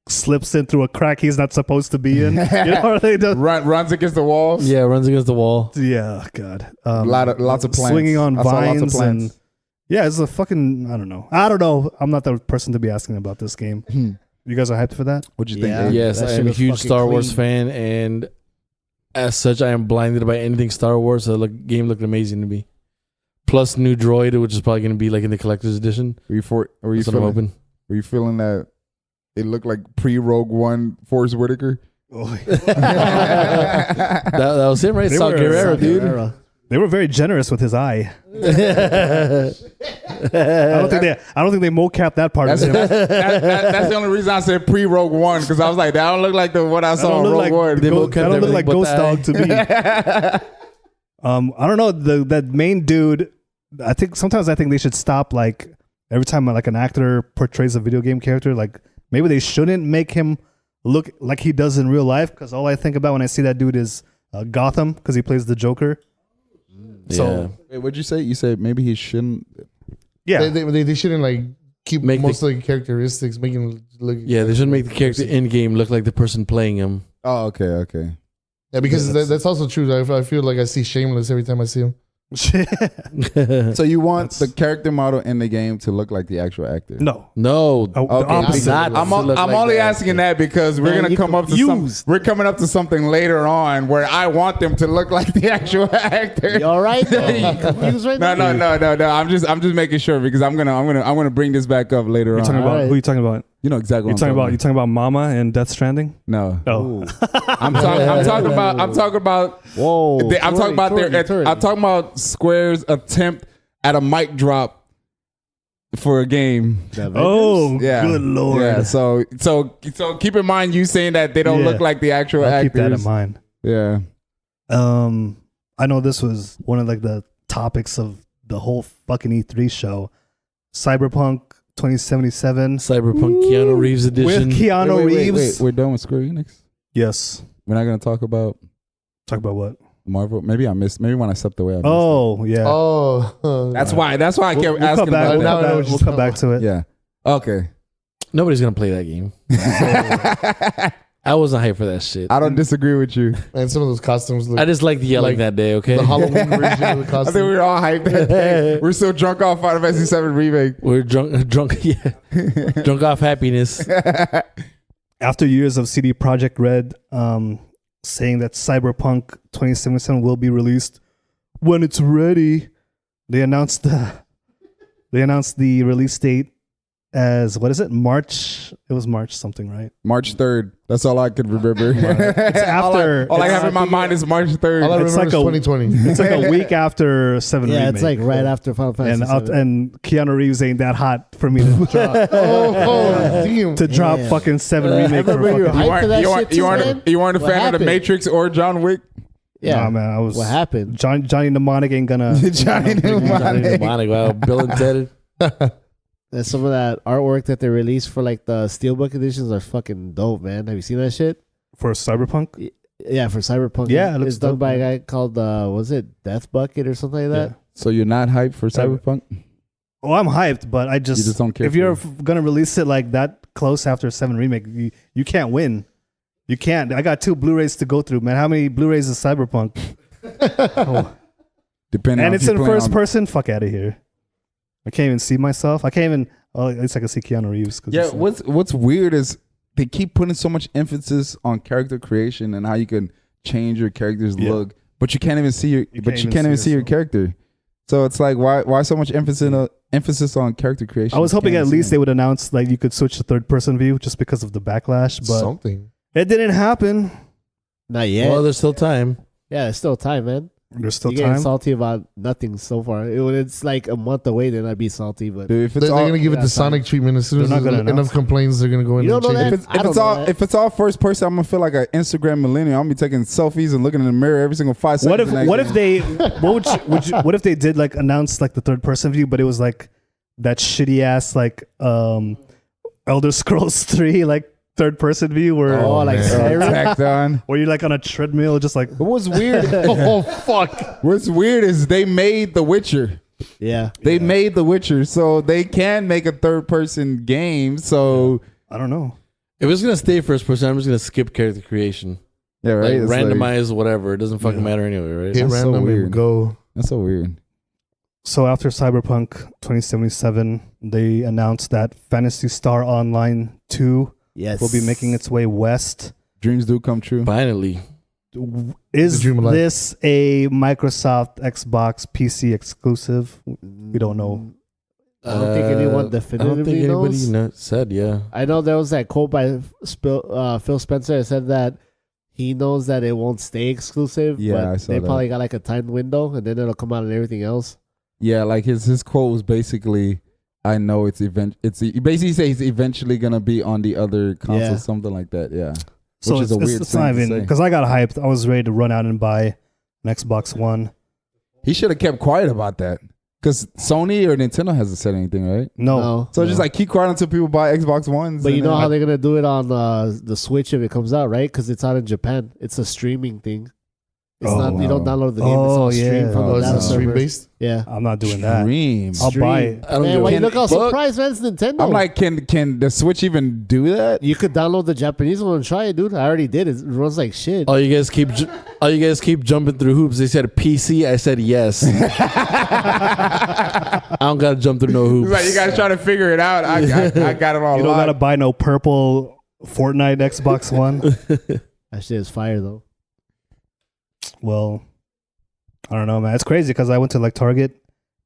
slips in through a crack he's not supposed to be in. You know, they just, Runs against the walls. Yeah, runs against the wall. yeah, God. Lots of plants. Swinging on I saw lots of vines plants. and yeah, it's a fucking. I don't know. I'm not the person to be asking about this game. You guys are hyped for that? What'd you think? Yeah. Abe? Yes, that I shit am a was huge fucking Star Wars clean. fan, and as such, I am blinded by anything Star Wars. So the game looked amazing to me. Plus, new droid, which is probably going to be like in the collector's edition. Were you That's what I'm hoping. Were you feeling that it looked like pre-Rogue One Forrest Whitaker? that was him, right? They Saw were- Guerrero, Saw dude. They were very generous with his eye. I don't think they mocapped that part That's, of him. that's the only reason I said pre-Rogue One, because I was like, that don't look like the what I saw in Rogue One. They That mocapped don't look like everything but Ghost the Dog eye. to me. I don't know. That main dude. Sometimes I think they should stop. Like every time like an actor portrays a video game character, like maybe they shouldn't make him look like he does in real life. Because all I think about when I see that dude is Gotham, because he plays the Joker. So Wait, what'd you say? You said maybe he shouldn't. yeah, They shouldn't like keep Make most of the characteristics, making look. Yeah, they should make the character in game look like the person playing him. Oh, okay. Yeah, because that's also true. I feel like I see Shameless every time I see him. So you want the character model in the game to look like the actual actor? no. No, The Okay, opposite. not. I'm look like only that. asking that because we're Man, gonna you come up to confused. we're coming up to something later on where I want them to look like the actual actor. You all right? You confused right No, now? no. I'm just making sure because I'm gonna bring this back up later You're on. talking about Alright. who you talking about? You know exactly. You what I'm talking about Mama and Death Stranding? No, Oh, I'm talking about. Whoa. I'm talking about Square's attempt at a mic drop for a game. oh, Yeah, good lord! Yeah, so keep in mind you saying that they don't Yeah. look like the actual I'll actors. keep that in mind. Yeah. I know this was one of like the topics of the whole fucking E3 show. Cyberpunk 2077 Cyberpunk Keanu Reeves edition. with Keanu Reeves. Wait, we're done with Square Enix. Yes. We're not gonna talk about Talk about what? Marvel. Maybe when I stepped away. I missed Oh, yeah. Oh, That's why I kept We'll asking come back. about We'll that. come Now I know back. what you're We'll come talking back to it. Yeah. Okay. Nobody's gonna play that game. I wasn't hyped for that shit. I don't disagree with you. and some of those costumes look I just liked yelling Like that day. Okay, the Halloween version of the I think costume. we were all hyped that day. We're so drunk off Final Fantasy VII Remake. we're drunk, yeah, drunk off happiness. After years of CD Projekt Red saying that Cyberpunk 2077 will be released when it's ready, they announced the release date as, what is it? March. It was March something, right? March 3rd. That's all I could remember. It's after. all I it's- have in my mind is March 3rd. All I It's remember like is 2020. It's like a week after 7 Yeah, Remake. it's like right after Final Fantasy and VII. and Keanu Reeves ain't that hot for me to drop, Damn. to drop Damn. fucking 7 Remake for remember you were fucking. hyped for that shit too, man? You weren't a What fan of the happened? Matrix or John Wick? Yeah. Nah, man, I was. What happened? Johnny Mnemonic ain't gonna. Johnny Mnemonic. Wow, Bill and Ted. And some of that artwork that they released for like the Steelbook editions are fucking dope, man. Have you seen that shit? For Cyberpunk. Yeah, for Cyberpunk. Yeah, it looks it's done dope, by man. a guy called was it Death Bucket or something like that? So you're not hyped for Cyberpunk? Oh, I'm hyped, but I just, You just don't care if for you're it. gonna release it like that close after 7 Remake, you can't win. You can't. I got 2 Blu-rays to go through, man. How many Blu-rays is Cyberpunk? Depending on And if it's you're in playing first on- person. Fuck out of here. I can't even see myself. I can't even. Oh, at least I can see Keanu Reeves. 'Cause Yeah, it's, what's weird is they keep putting so much emphasis on character creation and how you can change your character's Yeah. look, but you can't even see your yourself. character. So it's like why so much emphasis on character creation? I was You hoping can't at see least them. they would announce like you could switch to third person view just because of the backlash, but Something. it didn't happen. Not yet. Well, there's still time. Yeah, there's still time, man. There's still You're getting time. salty about nothing so far. When it's like a month away, then I'd be salty. But Dude, if They're it's all going to give it yeah, the Sonic treatment as soon They're as not there's gonna enough announce. complaints. They're going to go in You and don't know change that? it. I don't know that. if it's all first person, I'm gonna feel like an Instagram millennial. I'm gonna be taking selfies and looking in the mirror every single 5 seconds. What if they what if they did like announce like the third person view, but it was like that shitty ass like Elder Scrolls 3 like third person view where like Skyrim? tacked on? where you're like on a treadmill just like What's weird? Oh, fuck. What's weird is they made The Witcher. yeah, They made The Witcher, so they can make a third person game. So I don't know. If it's gonna stay first person, I'm just gonna skip character creation. Yeah, right. Like, It's randomize whatever. It doesn't fucking Yeah. matter anyway, right? Hit That's so random weird. and go. That's so weird. So after Cyberpunk 2077, they announced that Phantasy Star Online 2 Yes. will be making its way west. Dreams do come true. Finally. Is The dream of life. this a Microsoft Xbox PC exclusive? We don't know. I don't think anyone I definitively don't think anybody knows. said, yeah. I know there was that quote by Phil Spencer that said that he knows that it won't stay exclusive. Yeah, but I saw they that. probably got like a timed window, and then it'll come out on everything else. Yeah, like his quote was basically, "I know it's he basically says he's eventually gonna be on the other console, Yeah. something like that." Yeah, So which is a weird it's thing not to even say. because I got hyped. I was ready to run out and buy an Xbox One. He should have kept quiet about that because Sony or Nintendo hasn't said anything, right? No. So just like keep quiet until people buy Xbox Ones. But you and know then- how they're gonna do it on the Switch if it comes out, right? Because it's out in Japan. It's a streaming thing. It's Oh, not. You don't wow. download the game. It's all streamed from Oh, the it's data a stream server. based. Yeah. I'm not doing that. Dream. I'll buy it. I don't Man, give why a you look all Look. surprised, man? It's Nintendo. I'm like, can the Switch even do that? you could download the Japanese one and try it, dude. I already did. It runs like shit. All you guys keep jumping through hoops. They said PC. I said yes. I don't gotta jump through no hoops. Like you guys trying to figure it out. I got it all. You don't locked. gotta buy no purple Fortnite Xbox One. That shit is fire though. Well, I don't know, man. It's crazy because I went to like Target.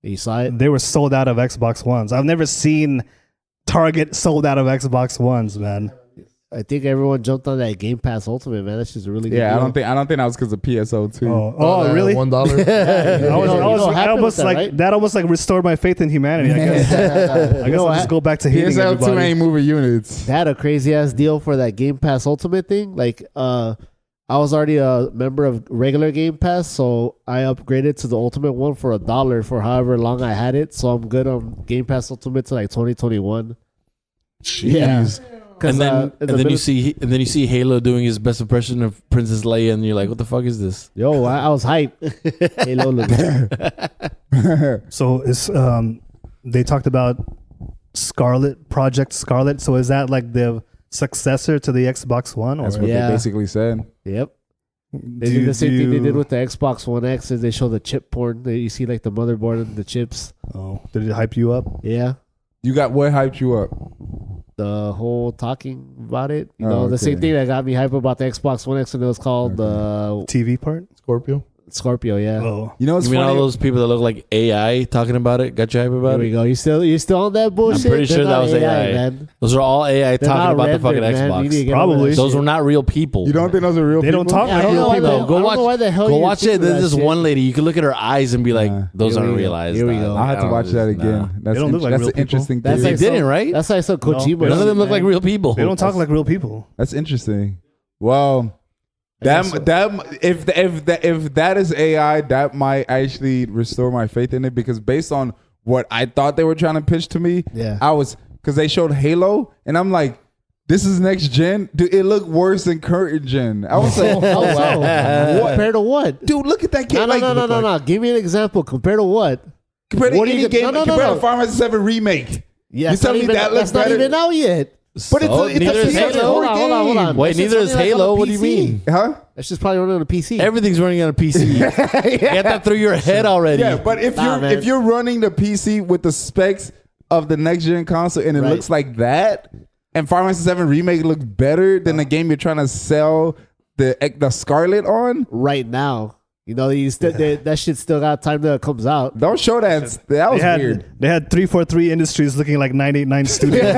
You saw it. They were sold out of Xbox Ones. I've never seen Target sold out of Xbox Ones, man. I think everyone jumped on that Game Pass Ultimate, man. That's just a really good Yeah, I deal. don't think that was because of PSO too. Oh, really? $1. I almost like that. Almost like restored my faith in humanity. I guess. I guess I'll just go back to hating PSL 2 everybody. ain't moving units. They had a crazy ass deal for that Game Pass Ultimate thing. Like, I was already a member of regular Game Pass, so I upgraded to the Ultimate one for $1 for however long I had it. So I'm good on Game Pass Ultimate to like 2021. Jeez. And then you see Halo doing his best impression of Princess Leia, and you're like, "What the fuck is this?" Yo, I was hyped. Halo looked good. So it's they talked about Project Scarlet. So is that like the successor to the Xbox One? That's Or what Yeah. they basically said. Yep. They did the same thing they did with the Xbox One X. Is they show the chip porn. You see like the motherboard and the chips. Oh, did it hype you up? Yeah. You got what hyped you up? The whole talking about it. You Oh, know, the okay. same thing that got me hype about the Xbox One X, and it was called TV part? Scorpio. Scorpio. Yeah. Oh, You know what's You mean all funny? those people that look like AI talking about it? Got you hype Here about we it? go. You still on that bullshit? I'm pretty They're sure that not was AI. man. Those are all AI They're talking not about the fucking rendered, man. You need to Xbox. get Probably. over that Those shit. were not real people. You don't think those are real they people? don't talk Yeah, I like don't know real why people. they- I don't know why the hell Go you watch think it. of There's that this shit. one lady. You can look at her eyes and be like, Yeah. "Those Here we aren't go. realized." Here we go. I'll have to watch that again. That's don't look like that's real an people. interesting That's theory. They like didn't, some- right? That's like some Kojima. None of them look shit, like man. real people. They don't talk like real people. That's interesting. Well, guess so. if that is AI, that might actually restore my faith in it because based on what I thought they were trying to pitch to me, Yeah. I was because they showed Halo and I'm like, this is next gen. Dude, it looked worse than current gen. I was like, How so? What? Compared to what? dude, look at that game. No, like, no. Give me an example. Compared to what? Compared to What are any you- game, no, no, no, compared no. to Final Fantasy VII Remake. Yeah, You it's tell not me even, that looks that's not better? even out yet. But it's a neither is PS4 Halo. Hold on. Wait, That shit's neither is running on Halo. a What do you PC. mean? Huh? That's just probably running on a PC. Everything's running on a PC. Get that through your head already. Yeah, but if Nah, man. you're running the PC with the specs of the next gen console and it Right. looks like that, and Final Fantasy VII Remake looks better than the game you're trying to sell the Scarlet on, right now, you know, that shit still got time till it comes out. don't show that. That was weird. They had 343 Industries looking like 989 Studios.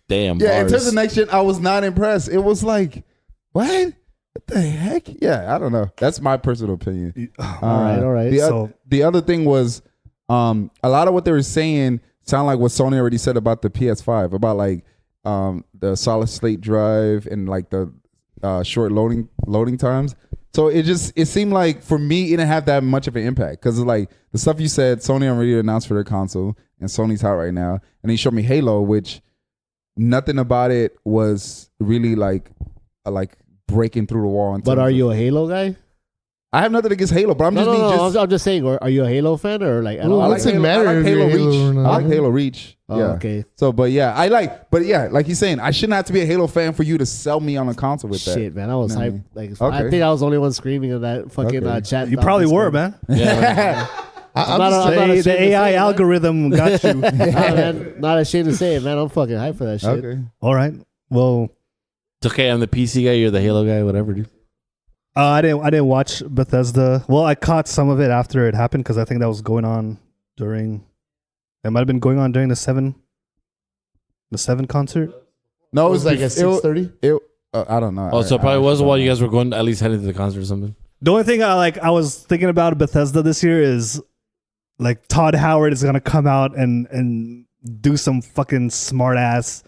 Damn. Yeah, in bars. terms of next gen, I was not impressed. It was like, what the heck? Yeah, I don't know. That's my personal opinion. All right. The other thing was, a lot of what they were saying sound like what Sony already said about the PS5, about like the solid state drive and like the short loading times. So it seemed like for me it didn't have that much of an impact because like the stuff you said, Sony already announced for their console and Sony's hot right now, and he showed me Halo, which nothing about it was really like breaking through the wall. But are you a Halo guy? I have nothing against Halo, but I'm I'm just saying. Or are you a Halo fan or like? At all? I like Doesn't Halo, matter I like if Halo you're Reach. Halo or not. I like Halo Reach. Oh, yeah. okay. So, but like he's saying, I shouldn't have to be a Halo fan for you to sell me on a console with that. Shit, man, I was Nah, hyped. Like, Okay. I think I was the only one screaming in that fucking Okay. chat. You probably were, man. Yeah, I'm not just a- saying- ashamed The to say AI it, man. algorithm got you. Nah, man, not ashamed to say it, man. I'm fucking hyped for that shit. Okay. All right. Well, it's okay. I'm the PC guy. You're the Halo guy. Whatever, dude. I didn't watch Bethesda. Well, I caught some of it after it happened because I think that was going on during. It might have been going on during the seven concert. No, It was like at 6:30. I don't know. Oh, so it probably was while you guys were going, at least heading to the concert or something. The only thing I was thinking about Bethesda this year is like Todd Howard is gonna come out and do some fucking smart ass,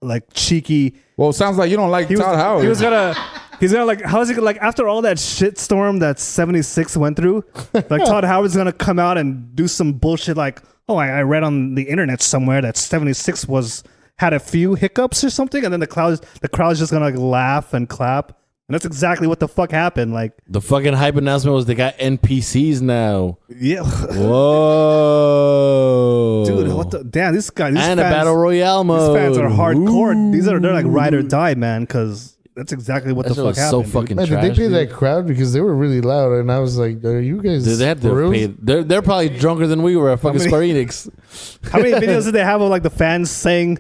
like cheeky. Well, it sounds like you don't like Todd Howard. He's gonna like, how is he gonna, like, after all that shitstorm that 76 went through, like Todd Howard's gonna come out and do some bullshit like, oh, I read on the internet somewhere that 76 had a few hiccups or something, and then the crowd's just gonna like laugh and clap. And that's exactly what the fuck happened. Like, The fucking hype announcement was they got NPCs now. yeah. Whoa, Dude, what the damn, these guys, these and fans, a battle royale mode. these fans are hardcore. Ooh. They're like ride or die, man, because that's exactly what That the shit fuck was so happened. dude. fucking Man, trash. did they pay dude. that crowd because they were really loud? And I was like, "Are you guys?" Dude, they had for to reals? pay. They're probably drunker than we were at fucking many- Square Enix. How many videos did they have of like the fans saying,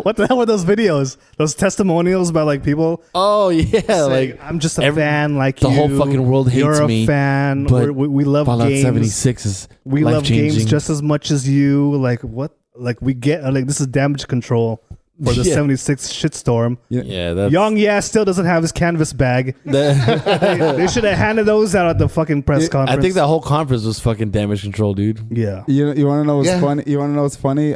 what the hell were those videos? Those testimonials by like people Oh yeah, saying, like I'm just a every- fan like the you. whole fucking world hates You're a me, fan. but We love Fallout games. 76 is We love games life-changing. just as much as you. Like what? Like we get like this is damage control for the Yeah. 76 shitstorm. Yeah, that's Young still doesn't have his canvas bag. that- They should have handed those out at the fucking press conference. I think that whole conference was fucking damage control, dude. Yeah. You want to know what's Yeah. funny? You want to know what's funny?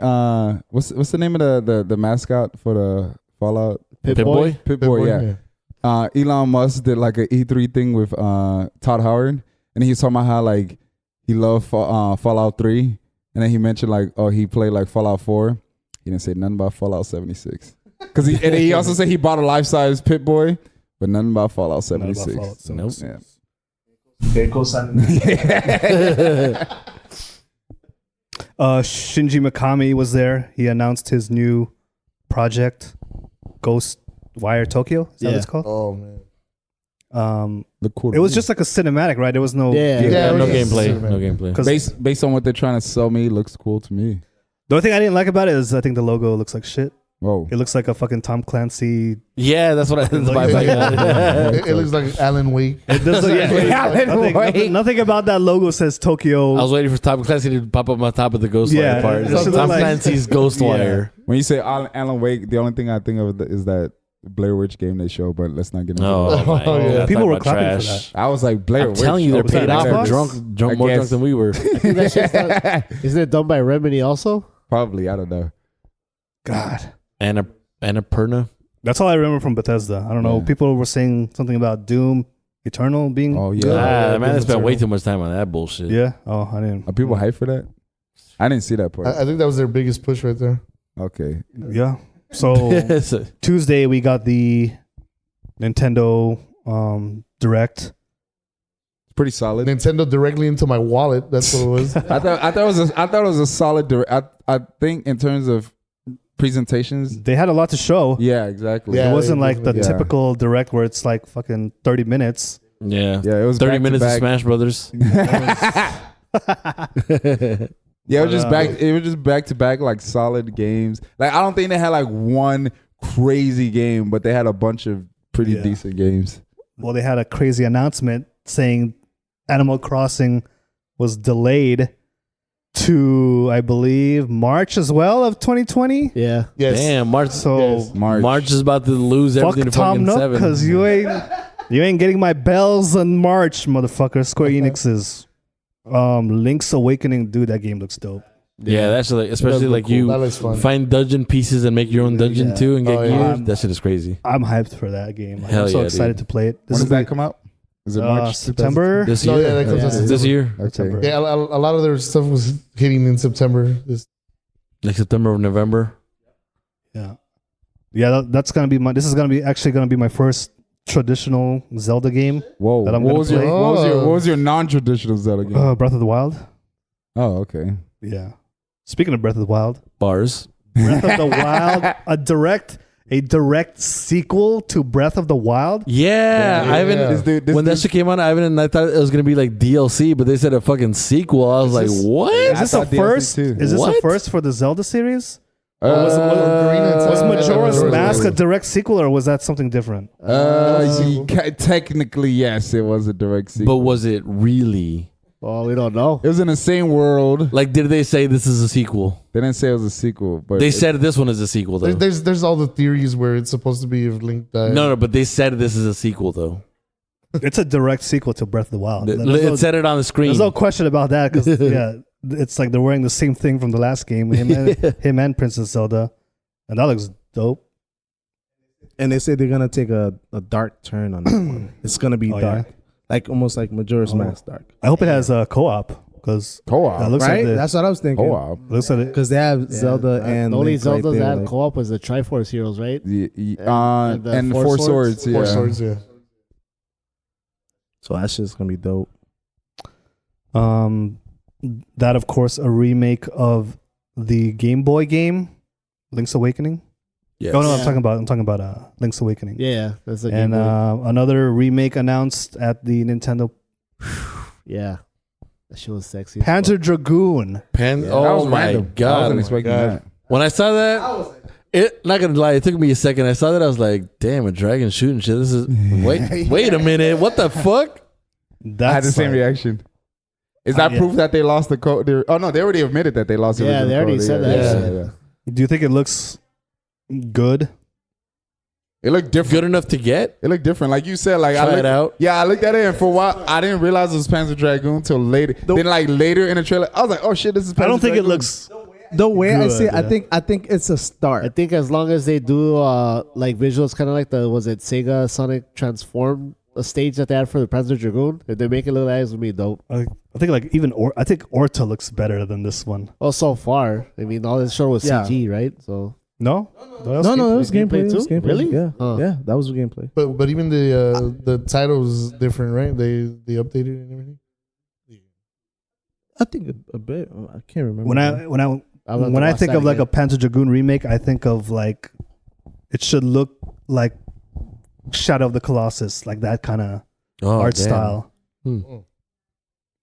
What's the name of the mascot for the Fallout? Pip-Boy? Pip-Boy, yeah. Elon Musk did like an E3 thing with Todd Howard, and he was talking about how like he loved Fallout 3, and then he mentioned like, oh, he played like Fallout 4. He didn't say nothing about Fallout 76. Because he also said he bought a life-size Pip-Boy, but nothing about Fallout 76. Nope. Yeah. Shinji Mikami was there. He announced his new project, Ghostwire Tokyo. Is that what it's called? Oh man. Look cool. It was just like a cinematic, right? There was no. Yeah. Yeah, no it was gameplay. just- No gameplay. 'Cause based on what they're trying to sell me. Looks cool to me. the only thing I didn't like about it is I think the logo looks like shit. Whoa. It looks like a fucking Tom Clancy. Yeah, that's what I the vibe I got. It looks like Alan Wake. It does nothing about that logo says Tokyo. I was waiting for Tom Clancy to pop up on top of the Ghostwire Yeah, part. it just Tom looked like- Clancy's Ghostwire. When you say Alan Wake, the only thing I think of is that Blair Witch game they show, but let's not get into Oh that. my yeah. god! People Talk were about clapping for trash. I was like, Blair I'm Witch. telling you, they're was that paid off for Xbox? drunk, more drunk guess. than we were. That shit's not- Isn't it done by Remedy also? Probably, I don't know. God. Annapurna. That's all I remember from Bethesda. I don't know. Yeah. People were saying something about Doom Eternal being. Oh Yeah. yeah. Man, I Doom spent way Eternal. too much time on that bullshit. Yeah. Oh, I didn't. Are people hyped for that? I didn't see that part. I think that was their biggest push right there. Okay. Yeah. So So- Tuesday we got the Nintendo Direct. Pretty solid. Nintendo directly into my wallet. That's what it was. I thought it was a solid. I think in terms of presentations. They had a lot to show. Yeah, exactly. Yeah. It wasn't like the yeah. typical Direct where it's like fucking 30 minutes. yeah. Yeah, it was 30 back to minutes of back. Smash Brothers. Yeah, it was just back. It was just back to back, like solid games. Like I don't think they had like one crazy game, but they had a bunch of pretty Yeah. decent games. Well, they had a crazy announcement saying Animal Crossing was delayed to, I believe, March as well of 2020. Yeah. Yes. Damn, March. So Yes. March is about to lose fuck everything to Tom fucking Nook, 7. because you ain't getting my bells in March, motherfucker. Square Enix's Link's Awakening, dude, that game looks dope. Yeah, that's like, especially look like cool. That you looks fun. find dungeon pieces and make your own dungeon Yeah. too and get Oh, gear. yeah. That shit is crazy. I'm hyped for that game. Hell I'm so yeah, excited dude. to play it. When does that come out? Is it March? September? This No, year, yeah, that comes out this year, Okay. September. Yeah, a lot of their stuff was hitting in September. like September or November. Yeah, that's gonna be this is gonna be actually gonna be my first traditional Zelda game. Whoa. That I'm What gonna was your play. what was your non-traditional Zelda game? Breath of the Wild. Oh, okay. Yeah. Speaking of Breath of the Wild, Bars. Breath of the Wild, a direct sequel to Breath of the Wild. Yeah, Yeah. Ivan. This When that shit came on, Ivan and I thought it was gonna be like DLC, but they said a fucking sequel. I was like, what? Is this a thought DLC first? too. Is this a What? first for the Zelda series? Was Was Majora's Majora's Mask a Mask. direct sequel, or was that something different? technically, yes, it was a direct sequel. But was it really? Well, we don't know. It was in the same world. Like, did they say this is a sequel? They didn't say it was a sequel, but They said this one is a sequel, though. There's all the theories where it's supposed to be if Link died. No, but they said this is a sequel, though. It's a direct sequel to Breath of the Wild. It said it on the screen. There's no question about that because it's like they're wearing the same thing from the last game. Him and Princess Zelda, and that looks dope. And they say they're gonna take a dark turn on that one. It's gonna be dark, like almost like Majora's Mask dark. I hope it has a co-op because Co-op, that looks Right? like That's what I was thinking. co-op. looks like it. Because they have Zelda and the only Link right Zeldas there, that had like- co-op was the Triforce Heroes, right? And Four Swords. Yeah. Four Swords, yeah. So that shit's gonna be dope. That of course a remake of the Game Boy game, Link's Awakening. Yes. Oh no, I'm Yeah. talking about Link's Awakening. Yeah, that's a And Game Boy. another remake announced at the Nintendo Yeah, that shit was sexy. as Panzer Dragoon. That was Oh my random. I god! wasn't expecting that. When I saw that, not gonna lie, it took me a second. I saw that, I was like, "Damn, a dragon shooting shit." This is wait a minute, what the fuck? That's I had the same like- reaction. Is that yeah. proof that they lost the code? Oh no, they already admitted that they lost the Yeah, original they already code. said that. Yeah. Do you think it looks good? It looked different. Good enough to get? It looked different, like you said. Like Try I looked it out. Yeah, I looked at it, and for a while, I didn't realize it was Panzer Dragoon till later. Then, like later in the trailer, I was like, "Oh shit, this is." Panzer I don't think Dragoon. it looks. The way I Good, see it, yeah. I think it's a I start. think as long as they do like visuals, kind of like the Sega Sonic Transform stage that they had for the Panzer Dragoon. If they make it look like that, it's gonna be dope. I think like even I think Orta looks better than this one. Oh, so far, I mean, all this show was Yeah. CG, right? So No, No, it was gameplay. It was too? gameplay. Really? Yeah, Huh. yeah, that was gameplay. But even the title is different, right? They updated it and everything. I think a bit. I can't remember. when I when I think of like a Panzer Dragoon remake, I think of like it should look like Shadow of the Colossus, like that kind of art damn. style. Hmm.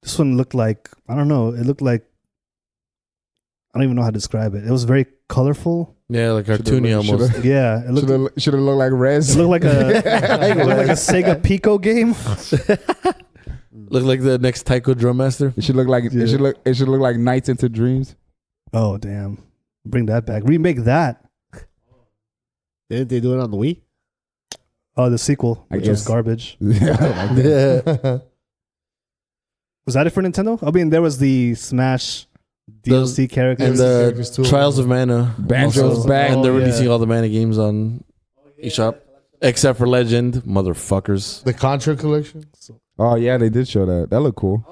This one looked like, I don't know, it looked like, I don't even know how to describe it. It was very colorful. Yeah, like cartoony almost. Yeah, it looked Should have looked like Rez. it looked like a Sega Pico game. Look like the next Taiko Drum Master. It should look like Yeah. it should look like Nights into Dreams. Oh damn! Bring that back. Remake that. didn't they do it on the Wii? Oh, the sequel, I which was guess. garbage. Yeah. Was that it for Nintendo? I mean, there was the Smash DLC characters. And characters too. the Trials of Mana. Banjo's Also. back. And they're Oh, releasing yeah. all the Mana games on eShop. Except for Legend. Motherfuckers. The Contra collection. Oh yeah, they did show that. That looked cool.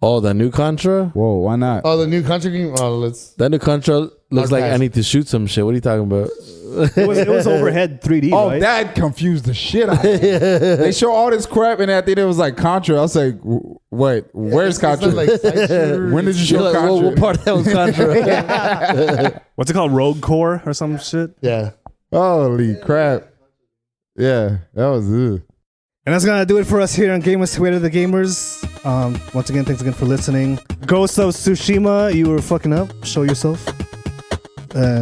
Oh, the new Contra? Whoa, why not? Oh, the new Contra game. Oh, let's. That new Contra looks like I Archives. need to shoot some shit. What are you talking about? it was overhead 3D, Oh, right? that confused the shit out of me. They show all this crap and I think it was like Contra. I was like, wait, where's It's not Contra? like side shooter. When did you show You're like, Contra? what part of that was Contra? What's it called? Rogue Core or some shit? Yeah. Holy crap. Yeah, that was it. And that's gonna do it for us here on Gamers Way to the Gamers. Once again, thanks again for listening. Ghost of Tsushima, you were fucking up. Show yourself.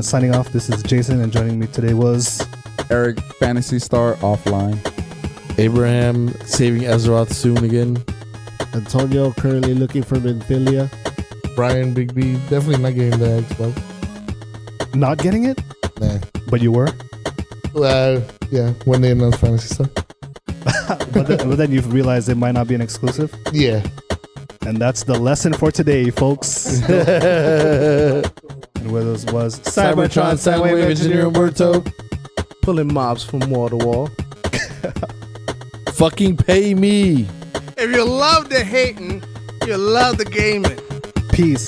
Signing off. This is Jason, and joining me today was Eric, Fantasy Star offline. Abraham saving Azeroth soon again. Antonio currently looking for Minfilia. Brian, Big B, definitely not getting the Xbox. not getting it, Nah. but you were. Yeah, when they announced Fantasy Star. But then you've realized it might not be an exclusive, Yeah. and that's the lesson for today, folks. And where this was Cybertron, Soundwave Engineer Umberto. Pulling mobs from wall to wall. Fucking pay me. If you love the hating, you love the gaming. Peace.